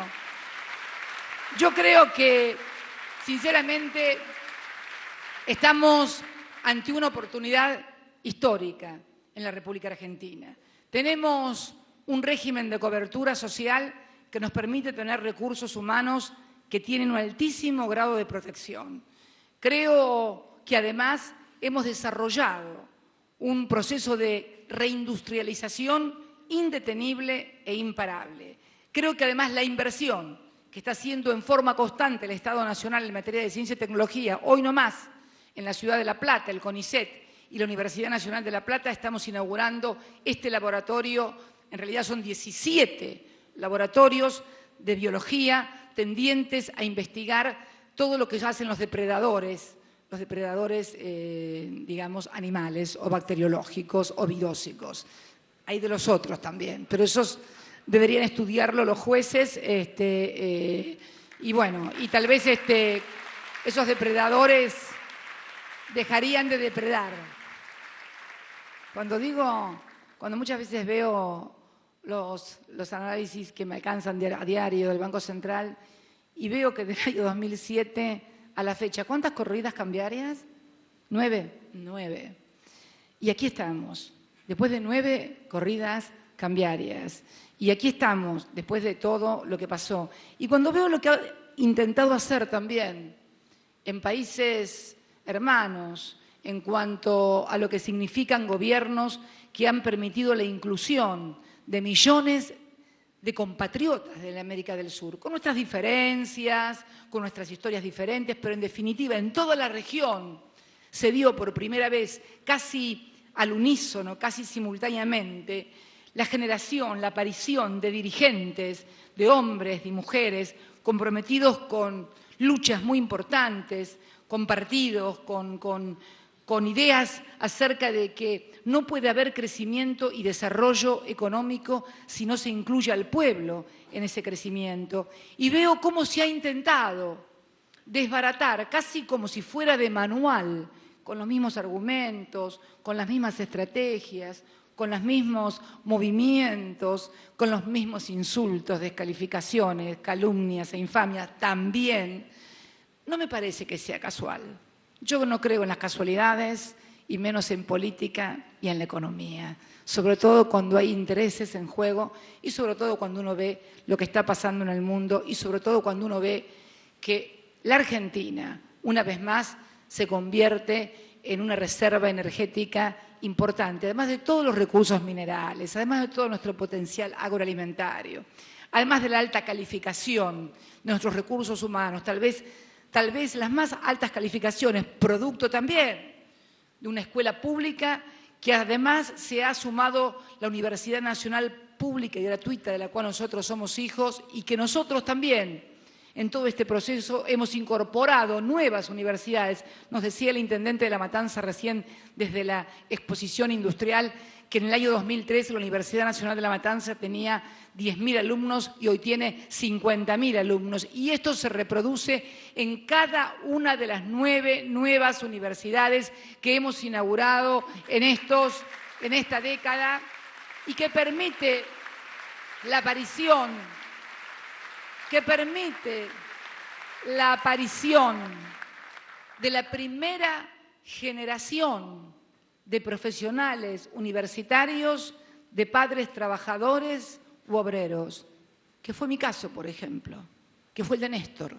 yo creo que, sinceramente, estamos ante una oportunidad histórica en la República Argentina. Tenemos un régimen de cobertura social que nos permite tener recursos humanos que tienen un altísimo grado de protección. Creo que además hemos desarrollado un proceso de reindustrialización indetenible e imparable. Creo que además la inversión que está haciendo en forma constante el Estado Nacional en materia de ciencia y tecnología, hoy no más, en la ciudad de La Plata, el CONICET y la Universidad Nacional de La Plata, estamos inaugurando este laboratorio, en realidad son 17 laboratorios de biología tendientes a investigar todo lo que hacen los depredadores, digamos, animales o bacteriológicos o vidósicos. Hay de los otros también, pero esos deberían estudiarlo los jueces y bueno, y tal vez esos depredadores dejarían de depredar. Cuando muchas veces veo los análisis que me alcanzan a diario del Banco Central y veo que del año 2007 a la fecha, ¿cuántas corridas cambiarias? 9. Y aquí estamos, después de 9 corridas cambiarias. Y aquí estamos, después de todo lo que pasó. Y cuando veo lo que ha intentado hacer también en países hermanos, en cuanto a lo que significan gobiernos que han permitido la inclusión de millones de compatriotas de la América del Sur, con nuestras diferencias, con nuestras historias diferentes, pero en definitiva en toda la región se dio por primera vez, casi al unísono, casi simultáneamente, la generación, la aparición de dirigentes, de hombres y mujeres comprometidos con luchas muy importantes, con partidos, con con ideas acerca de que no puede haber crecimiento y desarrollo económico si no se incluye al pueblo en ese crecimiento. Y veo cómo se ha intentado desbaratar, casi como si fuera de manual, con los mismos argumentos, con las mismas estrategias, con los mismos movimientos, con los mismos insultos, descalificaciones, calumnias e infamias también. No me parece que sea casual. Yo no creo en las casualidades y menos en política y en la economía, sobre todo cuando hay intereses en juego y sobre todo cuando uno ve lo que está pasando en el mundo y sobre todo cuando uno ve que la Argentina, una vez más, se convierte en una reserva energética importante, además de todos los recursos minerales, además de todo nuestro potencial agroalimentario, además de la alta calificación de nuestros recursos humanos, tal vez las más altas calificaciones, producto también de una escuela pública que además se ha sumado la Universidad Nacional Pública y Gratuita, de la cual nosotros somos hijos, y que nosotros también en todo este proceso hemos incorporado nuevas universidades. Nos decía el intendente de La Matanza recién desde la exposición industrial que en el año 2003 la Universidad Nacional de La Matanza tenía 10.000 alumnos y hoy tiene 50.000 alumnos. Y esto se reproduce en cada una de las 9 nuevas universidades que hemos inaugurado en esta década y que permite la aparición de la primera generación de profesionales universitarios, de padres trabajadores u obreros, que fue mi caso, por ejemplo, que fue el de Néstor.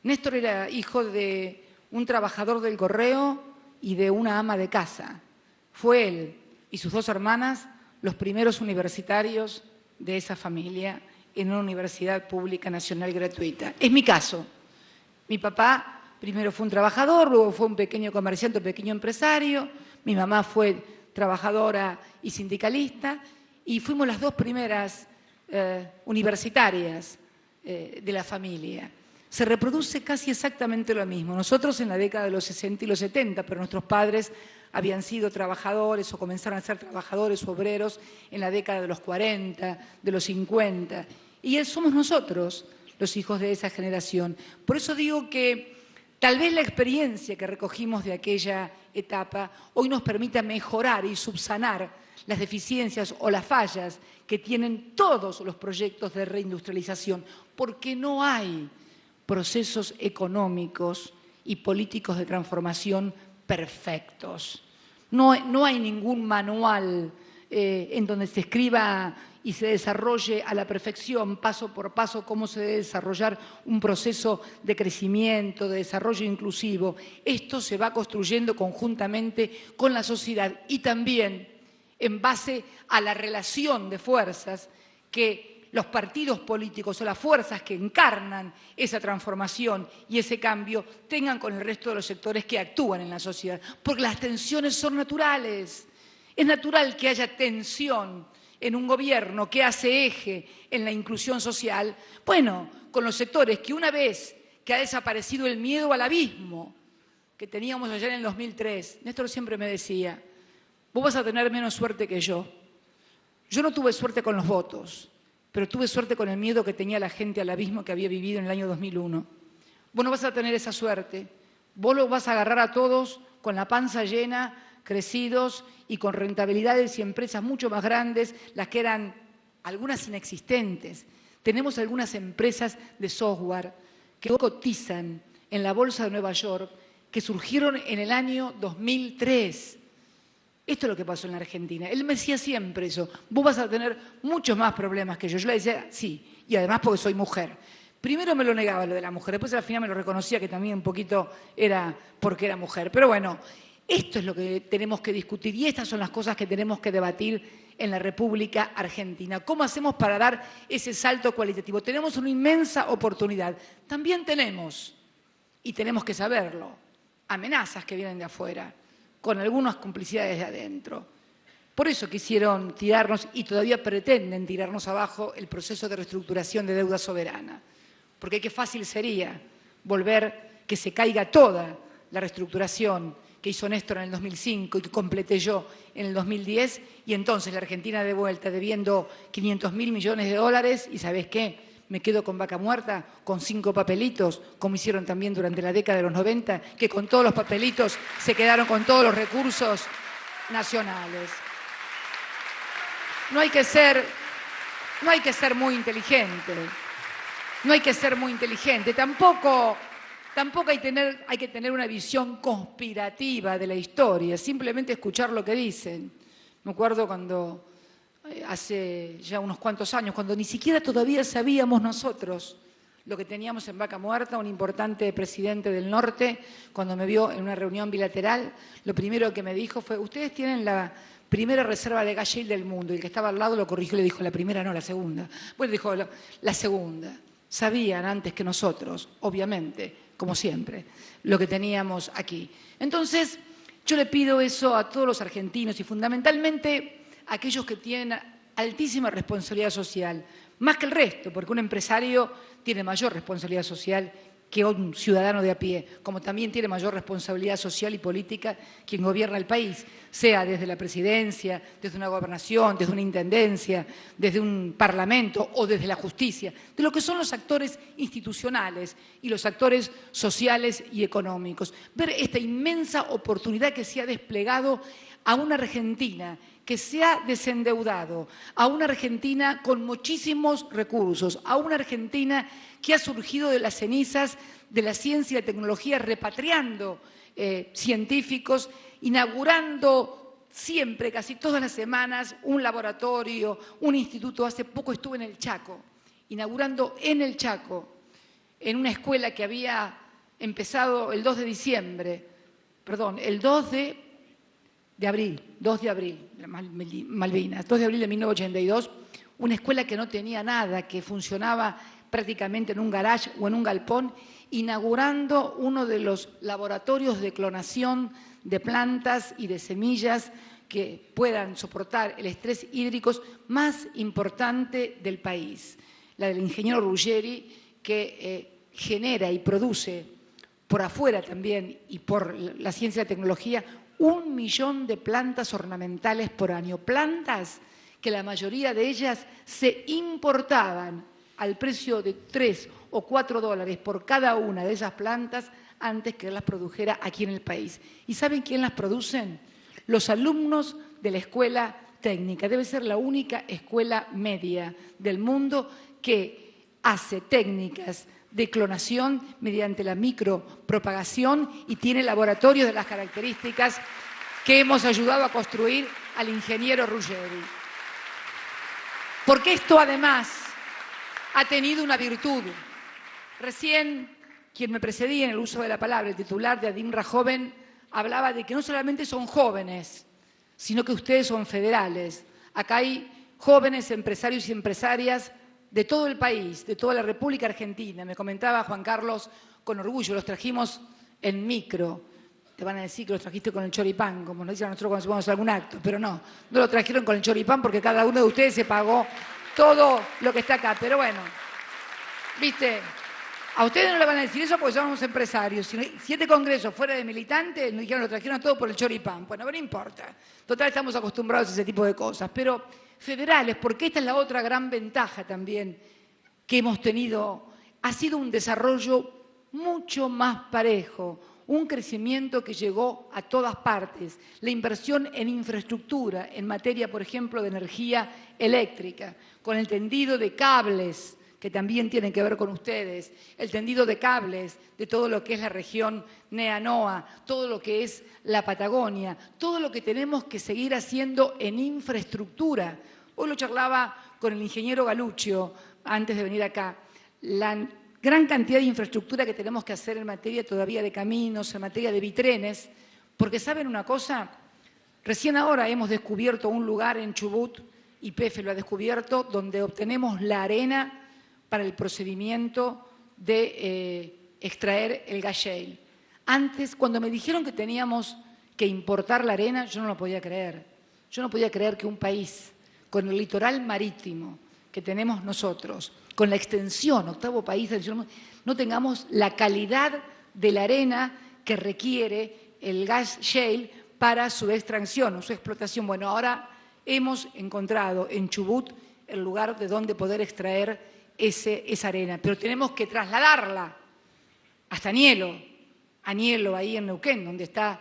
Néstor era hijo de un trabajador del correo y de una ama de casa. Fue él y sus 2 hermanas los primeros universitarios de esa familia en una universidad pública nacional gratuita. Es mi caso. Mi papá primero fue un trabajador, luego fue un pequeño comerciante, un pequeño empresario. Mi mamá fue trabajadora y sindicalista y fuimos las 2 primeras universitarias de la familia. Se reproduce casi exactamente lo mismo. Nosotros en la década de los 60 y los 70, pero nuestros padres habían sido trabajadores o comenzaron a ser trabajadores o obreros en la década de los 40, de los 50. Y somos nosotros los hijos de esa generación. Por eso digo que tal vez la experiencia que recogimos de aquella etapa hoy nos permita mejorar y subsanar las deficiencias o las fallas que tienen todos los proyectos de reindustrialización, porque no hay procesos económicos y políticos de transformación perfectos. No hay ningún manual en donde se escriba y se desarrolle a la perfección, paso por paso, cómo se debe desarrollar un proceso de crecimiento, de desarrollo inclusivo. Esto se va construyendo conjuntamente con la sociedad y también en base a la relación de fuerzas que los partidos políticos o las fuerzas que encarnan esa transformación y ese cambio tengan con el resto de los sectores que actúan en la sociedad. Porque las tensiones son naturales. Es natural que haya tensión en un gobierno que hace eje en la inclusión social, bueno, con los sectores que una vez que ha desaparecido el miedo al abismo que teníamos allá en el 2003, Néstor siempre me decía, vos vas a tener menos suerte que yo. Yo no tuve suerte con los votos, pero tuve suerte con el miedo que tenía la gente al abismo que había vivido en el año 2001. Vos no vas a tener esa suerte. Vos los vas a agarrar a todos con la panza llena, crecidos y con rentabilidades y empresas mucho más grandes, las que eran algunas inexistentes. Tenemos algunas empresas de software que cotizan en la Bolsa de Nueva York, que surgieron en el año 2003. Esto es lo que pasó en la Argentina. Él me decía siempre eso, vos vas a tener muchos más problemas que yo. Yo le decía, sí, y además porque soy mujer. Primero me lo negaba lo de la mujer, después al final me lo reconocía que también un poquito era porque era mujer. Pero bueno, esto es lo que tenemos que discutir y estas son las cosas que tenemos que debatir en la República Argentina. ¿Cómo hacemos para dar ese salto cualitativo? Tenemos una inmensa oportunidad. También tenemos, y tenemos que saberlo, amenazas que vienen de afuera, con algunas complicidades de adentro. Por eso quisieron tirarnos y todavía pretenden tirarnos abajo el proceso de reestructuración de deuda soberana. Porque qué fácil sería volver que se caiga toda la reestructuración que hizo Néstor en el 2005 y que completé yo en el 2010, y entonces la Argentina de vuelta debiendo 500.000 millones de dólares, y ¿sabés qué? Me quedo con vaca muerta, con 5 papelitos, como hicieron también durante la década de los 90, que con todos los papelitos se quedaron con todos los recursos nacionales. No hay que ser muy inteligente, no hay que ser muy inteligente, tampoco hay que tener una visión conspirativa de la historia, simplemente escuchar lo que dicen. Me acuerdo cuando, hace ya unos cuantos años, cuando ni siquiera todavía sabíamos nosotros lo que teníamos en Vaca Muerta, un importante presidente del norte, cuando me vio en una reunión bilateral, lo primero que me dijo fue: ustedes tienen la primera reserva de gas shale del mundo. Y el que estaba al lado lo corrigió y le dijo: la primera no, la segunda. Bueno, dijo la segunda. Sabían antes que nosotros, obviamente, como siempre, lo que teníamos aquí. Entonces, yo le pido eso a todos los argentinos y fundamentalmente a aquellos que tienen altísima responsabilidad social, más que el resto, porque un empresario tiene mayor responsabilidad social que un ciudadano de a pie, como también tiene mayor responsabilidad social y política quien gobierna el país, sea desde la presidencia, desde una gobernación, desde una intendencia, desde un parlamento o desde la justicia, de lo que son los actores institucionales y los actores sociales y económicos. Ver esta inmensa oportunidad que se ha desplegado a una Argentina que se ha desendeudado, a una Argentina con muchísimos recursos, a una Argentina que ha surgido de las cenizas de la ciencia y la tecnología, repatriando científicos, inaugurando siempre, casi todas las semanas, un laboratorio, un instituto. Hace poco estuve en el Chaco, inaugurando en el Chaco, en una escuela que había empezado el 2 de diciembre, perdón, el 2 de abril, Malvinas, 2 de abril de 1982, una escuela que no tenía nada, que funcionaba prácticamente en un garage o en un galpón, inaugurando uno de los laboratorios de clonación de plantas y de semillas que puedan soportar el estrés hídrico más importante del país, la del ingeniero Ruggeri, que genera y produce por afuera también y por la ciencia y la tecnología 1 millón de plantas ornamentales por año, plantas que la mayoría de ellas se importaban al precio de 3 o 4 dólares por cada una de esas plantas antes que las produjera aquí en el país. ¿Y saben quién las producen? Los alumnos de la escuela técnica. Debe ser la única escuela media del mundo que hace técnicas de clonación mediante la micropropagación y tiene laboratorios de las características que hemos ayudado a construir al ingeniero Ruggeri. Porque esto además ha tenido una virtud. Recién, quien me precedía en el uso de la palabra, el titular de Adinra Joven, hablaba de que no solamente son jóvenes, sino que ustedes son federales. Acá hay jóvenes empresarios y empresarias de todo el país, de toda la República Argentina. Me comentaba Juan Carlos con orgullo, los trajimos en micro. Te van a decir que los trajiste con el choripán, como nos dicen a nosotros cuando hacemos algún acto, pero no lo trajeron con el choripán porque cada uno de ustedes se pagó todo lo que está acá. Pero bueno, viste, a ustedes no le van a decir eso porque somos empresarios. Si este congreso fuera de militantes, nos dijeron lo trajeron todo por el choripán. Bueno, pero no importa. Total, estamos acostumbrados a ese tipo de cosas. Pero federales, porque esta es la otra gran ventaja también que hemos tenido, ha sido un desarrollo mucho más parejo, un crecimiento que llegó a todas partes, la inversión en infraestructura, en materia, por ejemplo, de energía eléctrica, con el tendido de cables, que también tienen que ver con ustedes, el tendido de cables de todo lo que es la región NEA-NOA, todo lo que es la Patagonia, todo lo que tenemos que seguir haciendo en infraestructura. Hoy lo charlaba con el ingeniero Galuccio antes de venir acá. La gran cantidad de infraestructura que tenemos que hacer en materia todavía de caminos, en materia de bitrenes, porque ¿saben una cosa? Recién ahora hemos descubierto un lugar en Chubut, YPF lo ha descubierto, donde obtenemos la arena para el procedimiento de extraer el gas shale. Antes, cuando me dijeron que teníamos que importar la arena, yo no lo podía creer. Yo no podía creer que un país con el litoral marítimo que tenemos nosotros, con la extensión, 8º país del mundo, no tengamos la calidad de la arena que requiere el gas shale para su extracción o su explotación. Bueno, ahora hemos encontrado en Chubut el lugar de donde poder extraer esa arena, pero tenemos que trasladarla hasta Anielo, ahí en Neuquén, donde está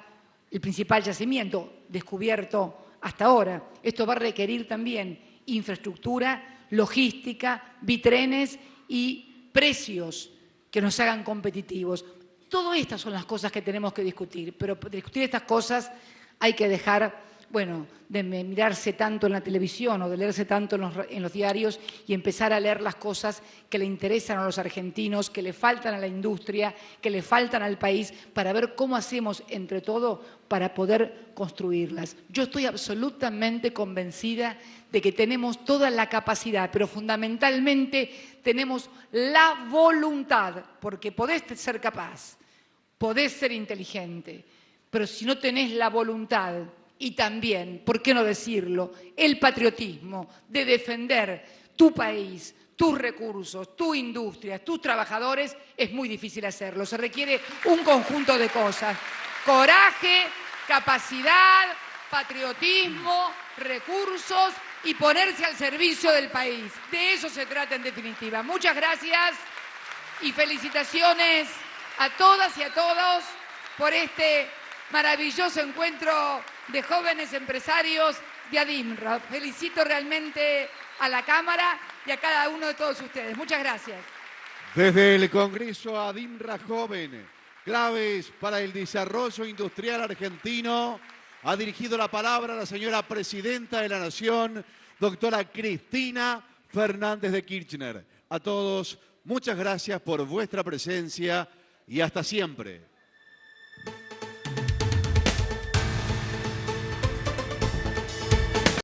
el principal yacimiento descubierto hasta ahora. Esto va a requerir también infraestructura, logística, bitrenes y precios que nos hagan competitivos. Todas estas son las cosas que tenemos que discutir, pero para discutir estas cosas hay que dejar, bueno, de mirarse tanto en la televisión o de leerse tanto en los diarios y empezar a leer las cosas que le interesan a los argentinos, que le faltan a la industria, que le faltan al país, para ver cómo hacemos entre todos para poder construirlas. Yo estoy absolutamente convencida de que tenemos toda la capacidad, pero fundamentalmente tenemos la voluntad, porque podés ser capaz, podés ser inteligente, pero si no tenés la voluntad y también, ¿por qué no decirlo?, el patriotismo de defender tu país, tus recursos, tu industria, tus trabajadores, es muy difícil hacerlo. Se requiere un conjunto de cosas: coraje, capacidad, patriotismo, recursos y ponerse al servicio del país. De eso se trata en definitiva. Muchas gracias y felicitaciones a todas y a todos por este maravilloso encuentro de jóvenes empresarios de ADIMRA. Felicito realmente a la Cámara y a cada uno de todos ustedes. Muchas gracias. Desde el Congreso ADIMRA Joven, claves para el desarrollo industrial argentino, ha dirigido la palabra la señora Presidenta de la Nación, doctora Cristina Fernández de Kirchner. A todos, muchas gracias por vuestra presencia y hasta siempre.